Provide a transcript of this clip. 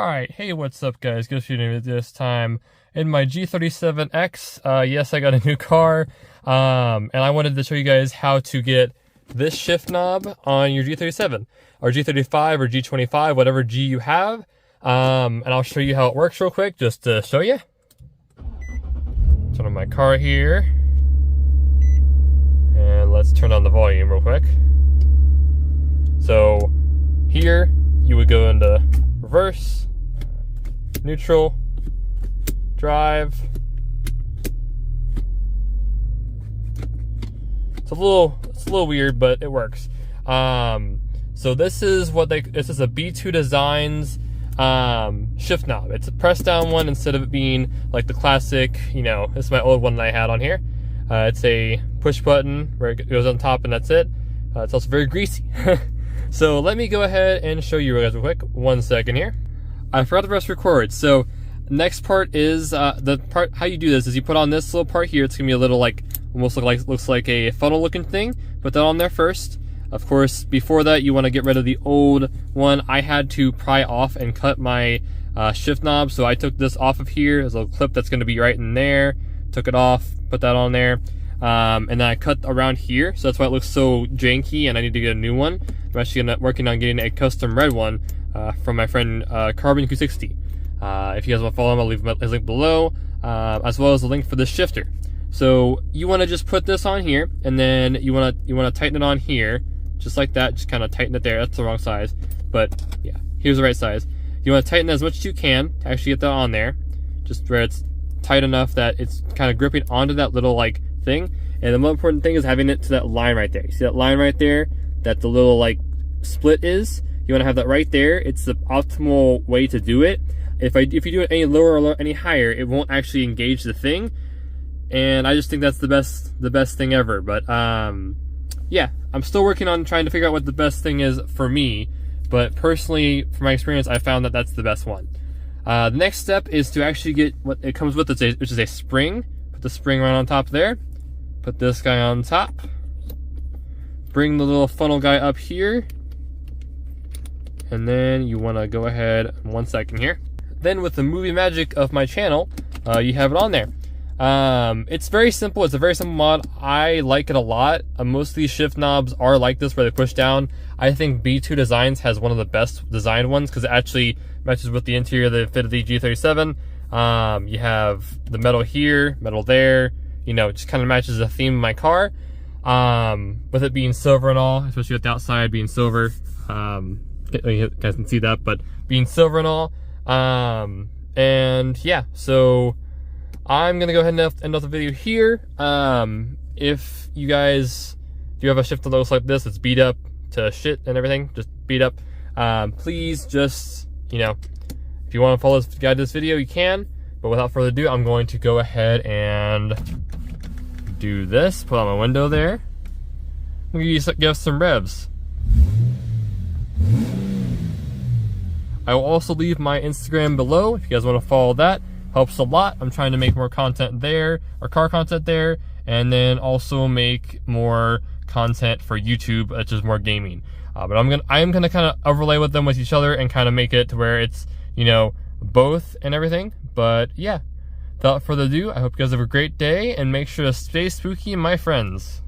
Alright, hey, what's up guys? Go shooting this time in my G37X. Yes, I got a new car, and I wanted to show you guys how to get this shift knob on your G37, or G35, or G25, whatever G you have. And I'll show you how it works real quick, just to show you. Turn on my car here, and let's turn on the volume real quick. So here, you would go into reverse, neutral, drive. It's a little weird, but it works. So this is this is a B2 Designs shift knob. It's a press down one instead of it being like the classic, this is my old one that I had on here. It's a push button where it goes on top and that's it. It's also very greasy. So let me go ahead and show you guys real quick. 1 second here. I forgot to press record. So next part is the part how you do this is you put on this little part here. It's gonna be a little almost looks like a funnel looking thing. Put that on there first. Of course, before that you want to get rid of the old one. I had to pry off and cut my shift knob, so I took this off of here. There's a little clip that's going to be right in there. Took it off, put that on there, and then I cut around here, so that's why it looks so janky and I need to get a new one. I'm actually working on getting a custom red one from my friend Carbon Q60. If you guys want to follow him, I'll leave his link below, as well as the link for the shifter. So you want to just put this on here, and then you want to tighten it on here, just like that. Just kind of tighten it there. That's the wrong size, but yeah, here's the right size. You want to tighten as much as you can to actually get that on there, just where it's tight enough that it's kind of gripping onto that little thing. And the most important thing is having it to that line right there. You see that line right there? That the little split is. You want to have that right there. It's the optimal way to do it. If you do it any lower or any higher, it won't actually engage the thing. And I just think that's the best thing ever. But yeah, I'm still working on trying to figure out what the best thing is for me. But personally, from my experience, I found that that's the best one. The next step is to actually get what it comes with, which is a spring. Put the spring right on top there. Put this guy on top. Bring the little funnel guy up here. And then you want to go ahead, 1 second here. Then with the movie magic of my channel, you have it on there. It's very simple. It's a very simple mod. I like it a lot. Most of these shift knobs are like this where they push down. I think B2 Designs has one of the best designed ones because it actually matches with the interior that fit of the G37. You have the metal here, metal there. It just kind of matches the theme of my car. With it being silver and all, especially with the outside being silver. You guys can see that, but being silver and all. And yeah, so I'm gonna go ahead and end off the video here. If you guys do have a shift that looks like this, it's beat up to shit and everything, just beat up. Please just, if you want to follow this guide to this video, you can. But without further ado, I'm going to go ahead and do this. Put on my window there. I'm gonna give some revs. I will also leave my Instagram below if you guys want to follow that. Helps a lot. I'm trying to make more content there, or car content there, and then also make more content for YouTube, which is more gaming. But I am gonna kind of overlay with them with each other and kind of make it to where it's both and everything. But yeah, without further ado, I hope you guys have a great day and make sure to stay spooky, my friends.